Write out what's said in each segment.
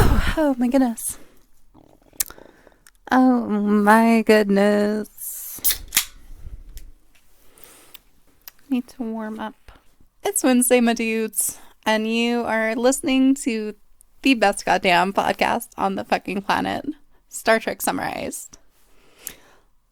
Oh my goodness. Oh my goodness. Need to warm up. It's Wednesday, my dudes, and you are listening to the best goddamn podcast on the fucking planet, Star Trek Summarized.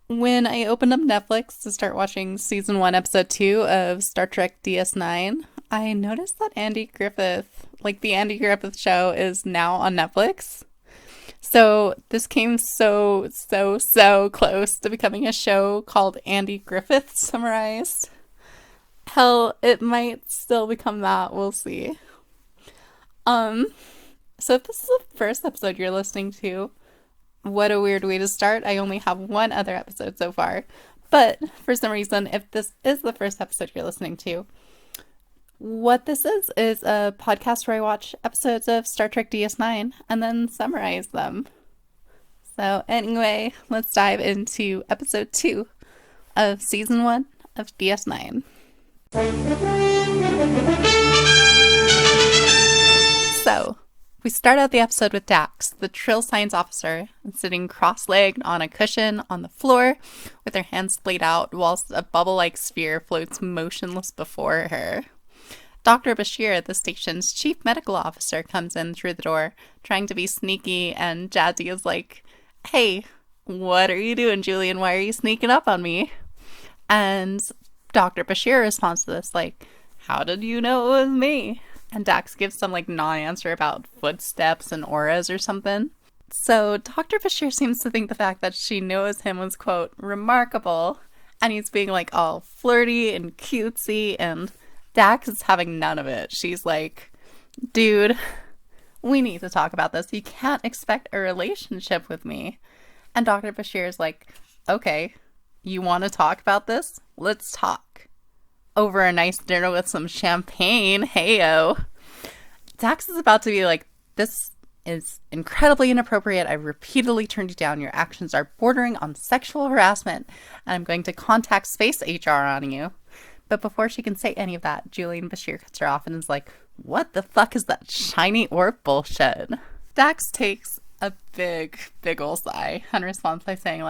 When I opened up Netflix to start watching season 1, episode 2 of Star Trek DS9, I noticed that Andy Griffith, the Andy Griffith show, is now on Netflix. So this came so close to becoming a show called Andy Griffith Summarized. Hell, it might still become that. We'll see. So if this is the first episode you're listening to, what a weird way to start. I only have one other episode so far. But for some reason, if this is the first episode you're listening to, what this is a podcast where I watch episodes of Star Trek DS9 and then summarize them. So anyway, let's dive into episode 2 of season 1 of DS9. So, we start out the episode with Dax, the Trill Science officer, sitting cross-legged on a cushion on the floor with her hands splayed out whilst a bubble-like sphere floats motionless before her. Dr. Bashir, the station's chief medical officer, comes in through the door, trying to be sneaky, and Jazzy is like, "Hey, what are you doing, Julian? Why are you sneaking up on me?" And Dr. Bashir responds to this like, "How did you know it was me?" And Dax gives some non-answer about footsteps and auras or something. So Dr. Bashir seems to think the fact that she knows him was, quote, remarkable, and he's being all flirty and cutesy, and Dax is having none of it. She's like, "Dude, we need to talk about this. You can't expect a relationship with me." And Dr. Bashir is like, "Okay, you want to talk about this? Let's talk. Over a nice dinner with some champagne, heyo." Dax is about to be like, "This is incredibly inappropriate. I've repeatedly turned you down. Your actions are bordering on sexual harassment, and I'm going to contact Space HR on you." But before she can say any of that, Julian Bashir cuts her off and is like, "What the fuck is that shiny orb bullshit?" Dax takes a big ol' sigh and responds by saying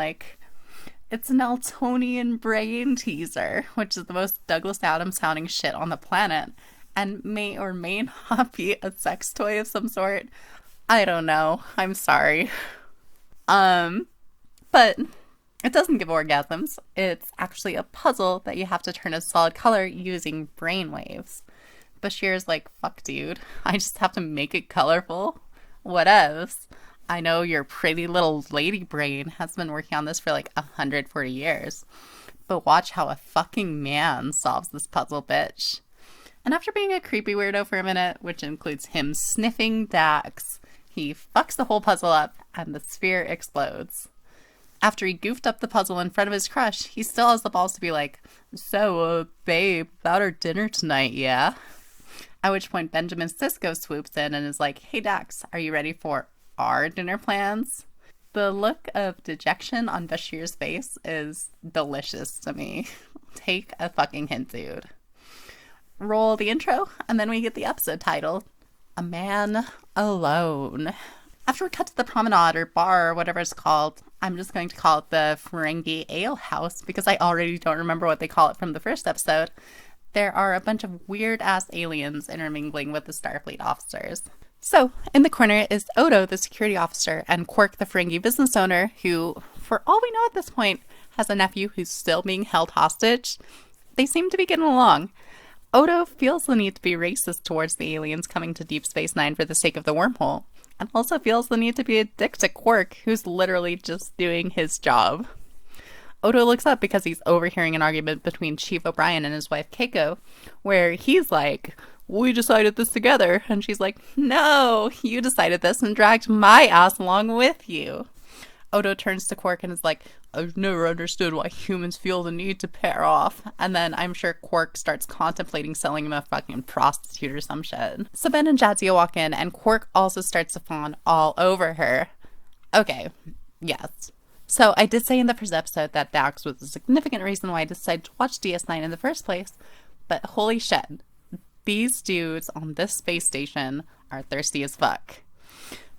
"It's an Eltonian brain teaser," which is the most Douglas Adams sounding shit on the planet, and may or may not be a sex toy of some sort. I don't know. I'm sorry. But it doesn't give orgasms. It's actually a puzzle that you have to turn a solid color using brainwaves. Bashir's like, "Fuck, dude. I just have to make it colorful? What else? I know your pretty little lady brain has been working on this for 140 years. But watch how a fucking man solves this puzzle, bitch." And after being a creepy weirdo for a minute, which includes him sniffing Dax, he fucks the whole puzzle up and the sphere explodes. After he goofed up the puzzle in front of his crush, he still has the balls to be like, "So, babe, about our dinner tonight, yeah?" At which point Benjamin Sisko swoops in and is like, "Hey Dax, are you ready for our dinner plans?" The look of dejection on Bashir's face is delicious to me. Take a fucking hint, dude. Roll the intro, and then we get the episode title, "A Man Alone." After we cut to the promenade or bar or whatever it's called, I'm just going to call it the Ferengi Ale House because I already don't remember what they call it from the first episode. There are a bunch of weird-ass aliens intermingling with the Starfleet officers. So, in the corner is Odo, the security officer, and Quark, the Ferengi business owner, who, for all we know at this point, has a nephew who's still being held hostage. They seem to be getting along. Odo feels the need to be racist towards the aliens coming to Deep Space Nine for the sake of the wormhole, and also feels the need to be a dick to Quark, who's literally just doing his job. Odo looks up because he's overhearing an argument between Chief O'Brien and his wife Keiko, where he's like, "We decided this together," and she's like, "No, you decided this and dragged my ass along with you." Odo turns to Quark and is like, "I've never understood why humans feel the need to pair off." And then I'm sure Quark starts contemplating selling him a fucking prostitute or some shit. So Ben and Jadzia walk in, and Quark also starts to fawn all over her. Okay, yes. So I did say in the first episode that Dax was a significant reason why I decided to watch DS9 in the first place, but holy shit, these dudes on this space station are thirsty as fuck.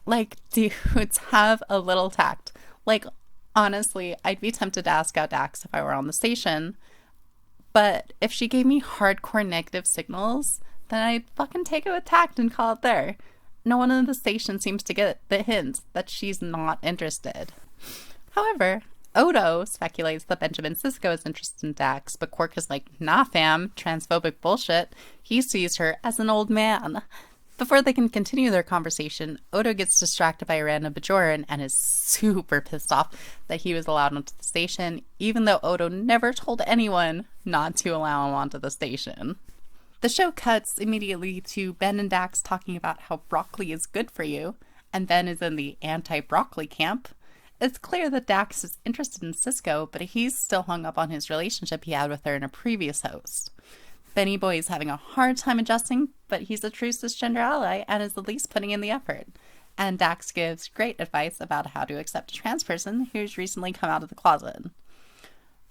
Like, dudes, have a little tact. Like, honestly, I'd be tempted to ask out Dax if I were on the station. But if she gave me hardcore negative signals, then I'd fucking take it with tact and call it there. No one in the station seems to get the hint that she's not interested. However, Odo speculates that Benjamin Sisko is interested in Dax, but Quark is like, nah fam, transphobic bullshit. He sees her as an old man. Before they can continue their conversation, Odo gets distracted by a random Bajoran and is super pissed off that he was allowed onto the station, even though Odo never told anyone not to allow him onto the station. The show cuts immediately to Ben and Dax talking about how broccoli is good for you, and Ben is in the anti-broccoli camp. It's clear that Dax is interested in Sisko, but he's still hung up on his relationship he had with her in a previous host. Benny Boy is having a hard time adjusting, but he's a true cisgender ally and is at least putting in the effort. And Dax gives great advice about how to accept a trans person who's recently come out of the closet.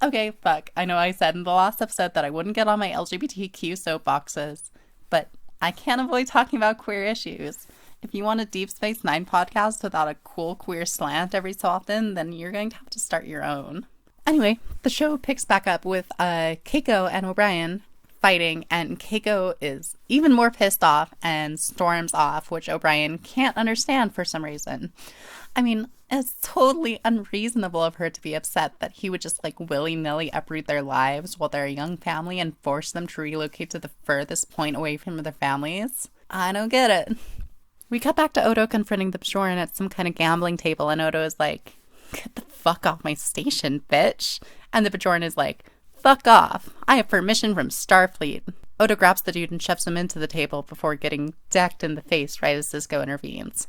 Okay, fuck, I know I said in the last episode that I wouldn't get on my LGBTQ soapboxes, but I can't avoid talking about queer issues. If you want a Deep Space Nine podcast without a cool queer slant every so often, then you're going to have to start your own. Anyway, the show picks back up with Keiko and O'Brien fighting, and Keiko is even more pissed off and storms off, which O'Brien can't understand for some reason. I mean, it's totally unreasonable of her to be upset that he would just like willy-nilly uproot their lives while they're a young family and force them to relocate to the furthest point away from their families. I don't get it. We cut back to Odo confronting the Bajoran at some kind of gambling table, and Odo is like, get the fuck off my station, bitch. And the Bajoran is like, fuck off. I have permission from Starfleet. Odo grabs the dude and shoves him into the table before getting decked in the face right as Sisko intervenes.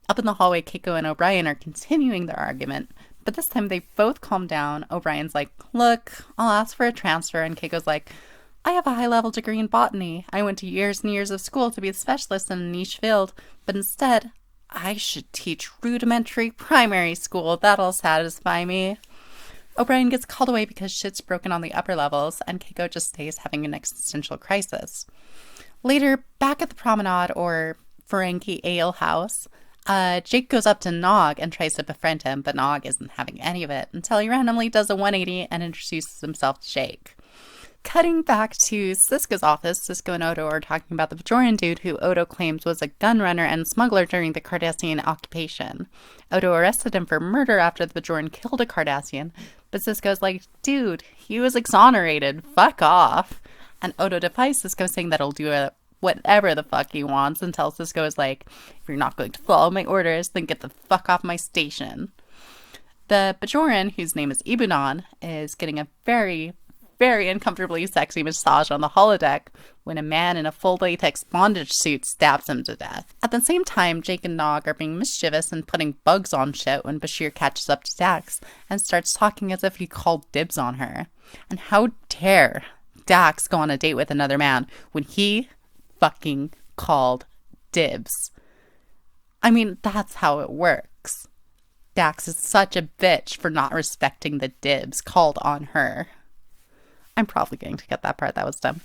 Up in the hallway, Keiko and O'Brien are continuing their argument, but this time they both calm down. O'Brien's like, look, I'll ask for a transfer, and Keiko's like, I have a high-level degree in botany. I went to years and years of school to be a specialist in a niche field, but instead, I should teach rudimentary primary school. That'll satisfy me. O'Brien gets called away because shit's broken on the upper levels, and Keiko just stays having an existential crisis. Later, back at the promenade, or Ferengi Ale House, Jake goes up to Nog and tries to befriend him, but Nog isn't having any of it until he randomly does a 180 and introduces himself to Jake. Cutting back to Sisko's office, Sisko and Odo are talking about the Bajoran dude who Odo claims was a gun runner and smuggler during the Cardassian occupation. Odo arrested him for murder after the Bajoran killed a Cardassian, but Sisko's like, dude, he was exonerated, fuck off. And Odo defies Sisko, saying that he'll do whatever the fuck he wants, until Sisko is like, if you're not going to follow my orders, then get the fuck off my station. The Bajoran, whose name is Ibudan, is getting a very uncomfortably sexy massage on the holodeck when a man in a full latex bondage suit stabs him to death. At the same time, Jake and Nog are being mischievous and putting bugs on shit when Bashir catches up to Dax and starts talking as if he called dibs on her. And how dare Dax go on a date with another man when he fucking called dibs? I mean, that's how it works. Dax is such a bitch for not respecting the dibs called on her. I'm probably going to get that part. That was dumb.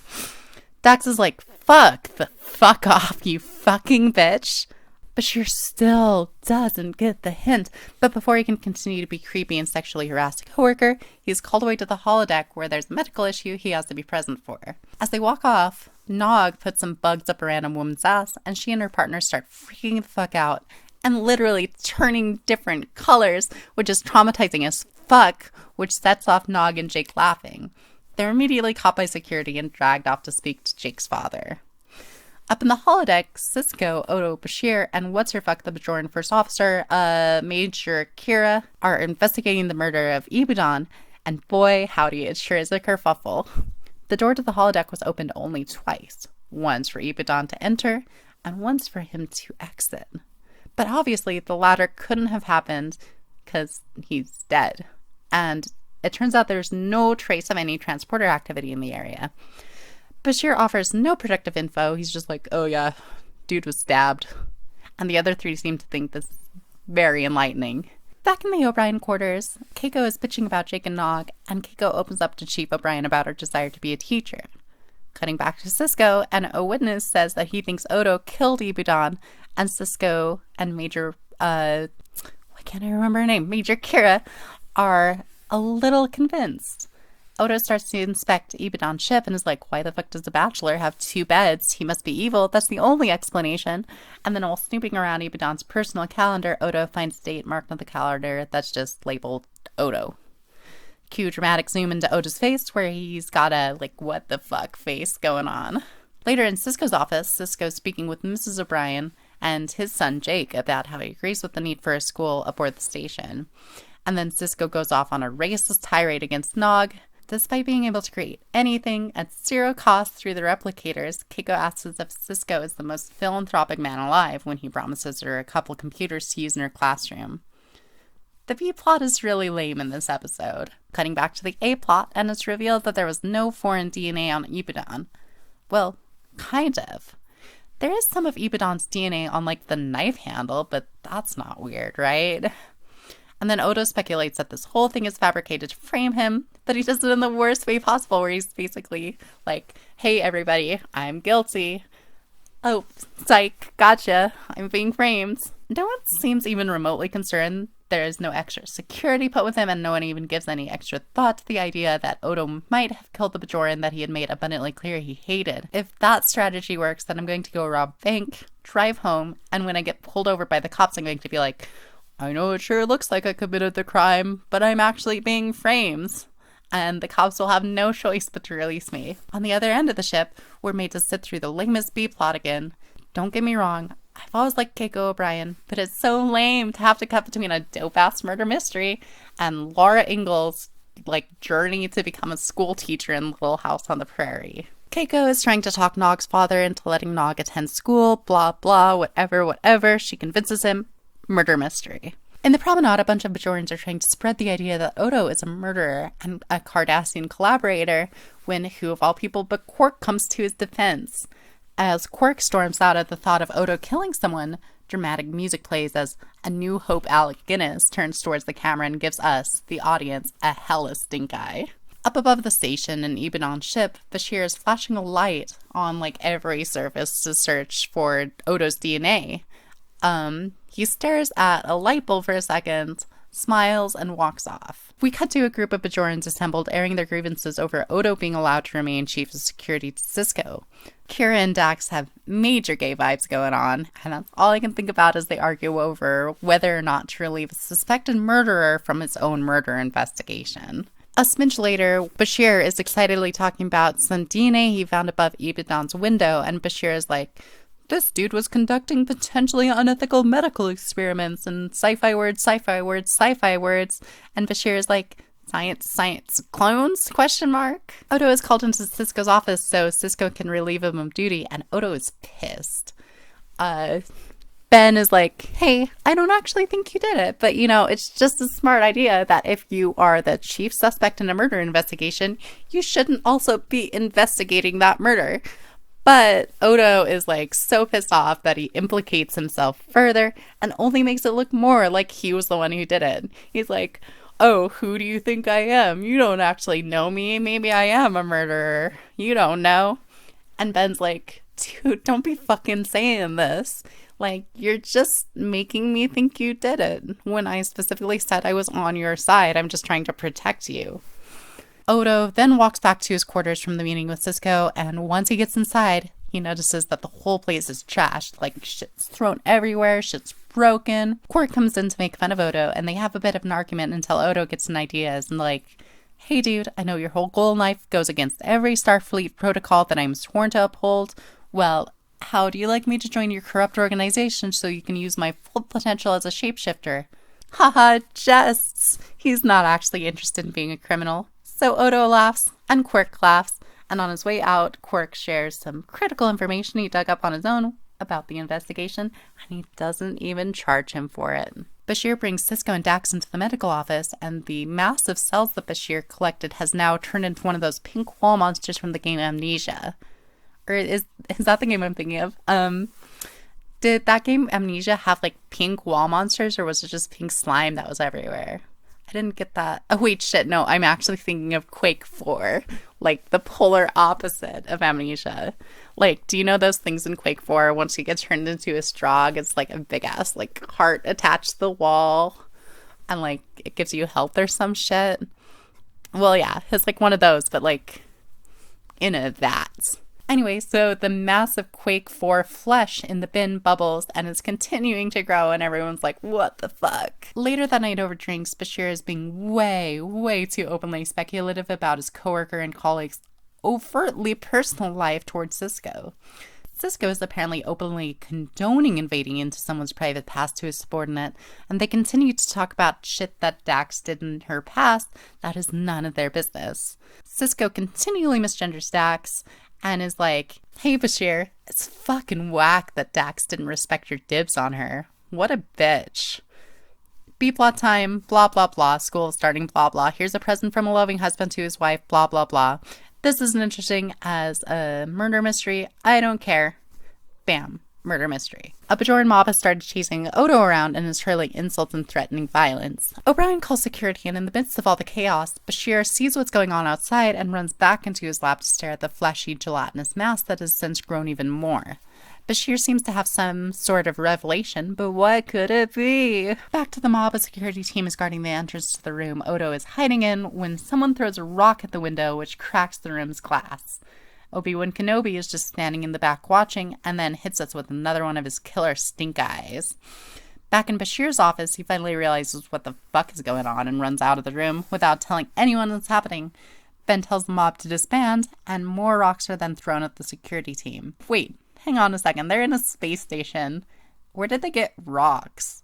Dax is like, fuck the fuck off, you fucking bitch. Bashir still doesn't get the hint. But before he can continue to be creepy and sexually harass a coworker, he's called away to the holodeck where there's a medical issue he has to be present for. As they walk off, Nog puts some bugs up a random woman's ass, and she and her partner start freaking the fuck out and literally turning different colors, which is traumatizing as fuck, which sets off Nog and Jake laughing. They're immediately caught by security and dragged off to speak to Jake's father. Up in the holodeck, Sisko, Odo, Bashir, and what's-her-fuck the Bajoran first officer, Major Kira, are investigating the murder of Ibudan, and boy, howdy, it sure is a kerfuffle. The door to the holodeck was opened only twice, once for Ibudan to enter, and once for him to exit. But obviously, the latter couldn't have happened because he's dead, and it turns out there's no trace of any transporter activity in the area. Bashir offers no protective info. He's just like, oh yeah, dude was stabbed. And the other three seem to think this is very enlightening. Back in the O'Brien quarters, Keiko is bitching about Jake and Nog, and Keiko opens up to Chief O'Brien about her desire to be a teacher. Cutting back to Sisko, and a witness says that he thinks Odo killed Ibudan, and Cisco and Major, why can't I remember her name? Major Kira are a little convinced. Odo starts to inspect Ibadan's ship and is like, why the fuck does the Bachelor have 2 beds? He must be evil. That's the only explanation. And then while snooping around Ibadan's personal calendar, Odo finds a date marked on the calendar that's just labeled Odo. Cue dramatic zoom into Odo's face where he's got a, like, what the fuck face going on. Later in Cisco's office, Cisco's speaking with Mrs. O'Brien and his son Jake about how he agrees with the need for a school aboard the station. And then Cisco goes off on a racist tirade against Nog. Despite being able to create anything at 0 cost through the replicators, Keiko asks if Cisco is the most philanthropic man alive when he promises her a couple computers to use in her classroom. The B plot is really lame in this episode. Cutting back to the A plot, and it's revealed that there was no foreign DNA on Ibadan. Well, kind of. There is some of Ibadan's DNA on, like, the knife handle, but that's not weird, right? And then Odo speculates that this whole thing is fabricated to frame him, but he does it in the worst way possible, where he's basically like, hey, everybody, I'm guilty. Oh, psych, gotcha, I'm being framed. No one seems even remotely concerned. There is no extra security put with him, and no one even gives any extra thought to the idea that Odo might have killed the Bajoran that he had made abundantly clear he hated. If that strategy works, then I'm going to go rob a bank, drive home, and when I get pulled over by the cops, I'm going to be like, I know it sure looks like I committed the crime, but I'm actually being framed. And the cops will have no choice but to release me. On the other end of the ship, we're made to sit through the lamest B plot again. Don't get me wrong, I've always liked Keiko O'Brien, but it's so lame to have to cut between a dope-ass murder mystery and Laura Ingalls' like journey to become a school teacher in Little House on the Prairie. Keiko is trying to talk Nog's father into letting Nog attend school, blah blah, whatever. She convinces him. Murder mystery. In the promenade, a bunch of Bajorans are trying to spread the idea that Odo is a murderer and a Cardassian collaborator, when who of all people but Quark comes to his defense. As Quark storms out at the thought of Odo killing someone, dramatic music plays as A New Hope Alec Guinness turns towards the camera and gives us, the audience, a hella stink eye. Up above the station in Ibadan's ship, Bashir is flashing a light on like every surface to search for Odo's DNA. He stares at a light bulb for a second, smiles, and walks off. We cut to a group of Bajorans assembled airing their grievances over Odo being allowed to remain chief of security to Cisco. Kira and Dax have major gay vibes going on, and that's all I can think about as they argue over whether or not to relieve a suspected murderer from his own murder investigation. A smidge later, Bashir is excitedly talking about some DNA he found above Ibadan's window, and Bashir is like, this dude was conducting potentially unethical medical experiments, and sci-fi words. And Bashir is like, science, clones? ? Odo is called into Cisco's office so Cisco can relieve him of duty, and Odo is pissed. Ben is like, hey, I don't actually think you did it, but it's just a smart idea that if you are the chief suspect in a murder investigation, you shouldn't also be investigating that murder. But Odo is like so pissed off that he implicates himself further and only makes it look more like he was the one who did it. He's like, oh, who do you think I am? You don't actually know me. Maybe I am a murderer. You don't know. And Ben's like, dude, don't be fucking saying this. Like, you're just making me think you did it when I specifically said I was on your side. I'm just trying to protect you. Odo then walks back to his quarters from the meeting with Cisco, and once he gets inside, he notices that the whole place is trashed. Like, shit's thrown everywhere, shit's broken. Quark comes in to make fun of Odo, and they have a bit of an argument until Odo gets an idea and like, hey dude, I know your whole goal in life goes against every Starfleet protocol that I'm sworn to uphold. Well, how do you like me to join your corrupt organization so you can use my full potential as a shapeshifter? Haha, jests. He's not actually interested in being a criminal. So Odo laughs, and Quark laughs, and on his way out, Quark shares some critical information he dug up on his own about the investigation, and he doesn't even charge him for it. Bashir brings Cisco and Dax into the medical office, and the massive cells that Bashir collected has now turned into one of those pink wall monsters from the game Amnesia. Or is that the game I'm thinking of? Did that game Amnesia have like pink wall monsters, or was it just pink slime that was everywhere? I didn't get that. Oh, wait, shit. No, I'm actually thinking of Quake 4, like the polar opposite of amnesia. Like, do you know those things in Quake 4? Once you get turned into a straw, it's like a big ass, like, heart attached to the wall, and, like, it gives you health or some shit. Well, yeah, it's like one of those, but, like, in a vat. Anyway, so the massive Quake 4 flesh in the bin bubbles and is continuing to grow, and everyone's like, what the fuck? Later that night over drinks, Bashir is being way too openly speculative about his coworker and colleagues' overtly personal life towards Cisco. Cisco is apparently openly condoning invading into someone's private past to his subordinate, and they continue to talk about shit that Dax did in her past that is none of their business. Cisco continually misgenders Dax and is like, hey Bashir, it's fucking whack that Dax didn't respect your dibs on her. What a bitch. B-plot time, blah blah blah, school starting, blah blah. Here's a present from a loving husband to his wife, blah blah blah. This isn't interesting as a murder mystery. I don't care. Bam. Murder mystery. A Bajoran mob has started chasing Odo around and is hurling insults and threatening violence. O'Brien calls security, and in the midst of all the chaos, Bashir sees what's going on outside and runs back into his lab to stare at the fleshy, gelatinous mass that has since grown even more. Bashir seems to have some sort of revelation, but what could it be? Back to the mob, a security team is guarding the entrance to the room Odo is hiding in when someone throws a rock at the window, which cracks the room's glass. Obi-Wan Kenobi is just standing in the back watching, and then hits us with another one of his killer stink eyes. Back in Bashir's office, he finally realizes what the fuck is going on and runs out of the room without telling anyone what's happening. Ben tells the mob to disband, and more rocks are then thrown at the security team. Wait, hang on a second, they're in a space station. Where did they get rocks?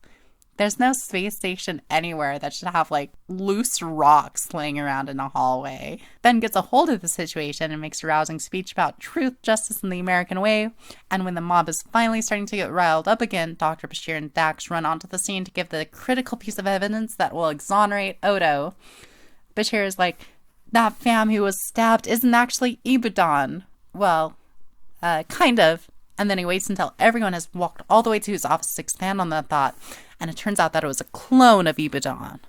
There's no space station anywhere that should have, like, loose rocks laying around in a hallway. Ben gets a hold of the situation and makes a rousing speech about truth, justice, and the American way. And when the mob is finally starting to get riled up again, Dr. Bashir and Dax run onto the scene to give the critical piece of evidence that will exonerate Odo. Bashir is like, that fam who was stabbed isn't actually Ibudan. Well, kind of. And then he waits until everyone has walked all the way to his office to expand on that thought, and it turns out that it was a clone of Ibudan.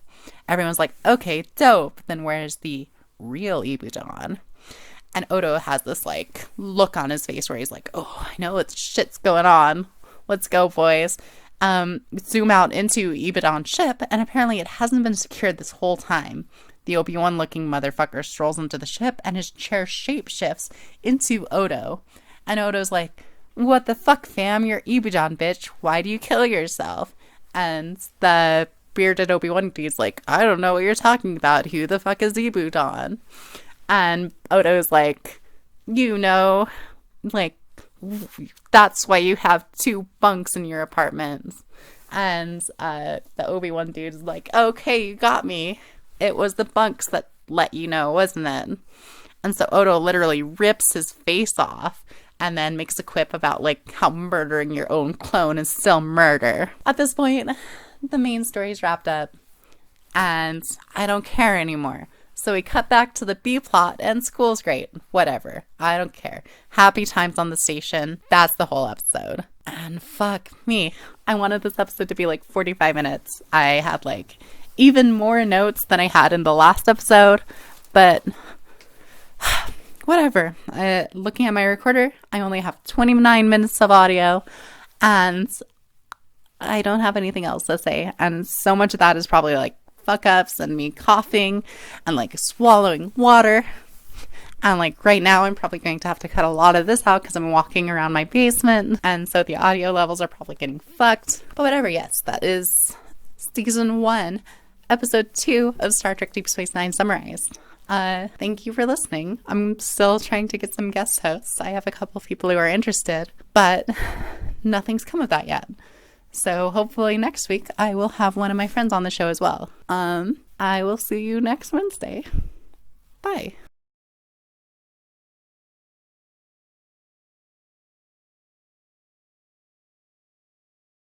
Everyone's like, okay, dope. Then where's the real Ibudan? And Odo has this, like, look on his face where he's like, oh, I know what shit's going on. Let's go, boys. Zoom out into Ibudan's ship, and apparently it hasn't been secured this whole time. The Obi-Wan looking motherfucker strolls into the ship, and his chair shapeshifts into Odo. And Odo's like, what the fuck, fam? You're Ibudan, bitch. Why do you kill yourself? And the bearded Obi-Wan dude's like, I don't know what you're talking about. Who the fuck is Ibudan? And Odo's like, you know, like, that's why you have 2 bunks in your apartment. And the Obi-Wan dude's like, okay, you got me. It was the bunks that let you know, wasn't it? And so Odo literally rips his face off and then makes a quip about, like, how murdering your own clone is still murder. At this point, the main story's wrapped up, and I don't care anymore. So we cut back to the B-plot, and school's great. Whatever. I don't care. Happy times on the station. That's the whole episode. And fuck me. I wanted this episode to be, like, 45 minutes. I had, like, even more notes than I had in the last episode, but whatever. Looking at my recorder, I only have 29 minutes of audio, and I don't have anything else to say. And so much of that is probably like fuck ups and me coughing and like swallowing water. And like right now, I'm probably going to have to cut a lot of this out because I'm walking around my basement. And so the audio levels are probably getting fucked. But whatever, yes, that is season 1, episode 2 of Star Trek Deep Space Nine summarized. Thank you for listening. I'm still trying to get some guest hosts. I have a couple of people who are interested, but nothing's come of that yet. So hopefully next week I will have one of my friends on the show as well. I will see you next Wednesday. Bye.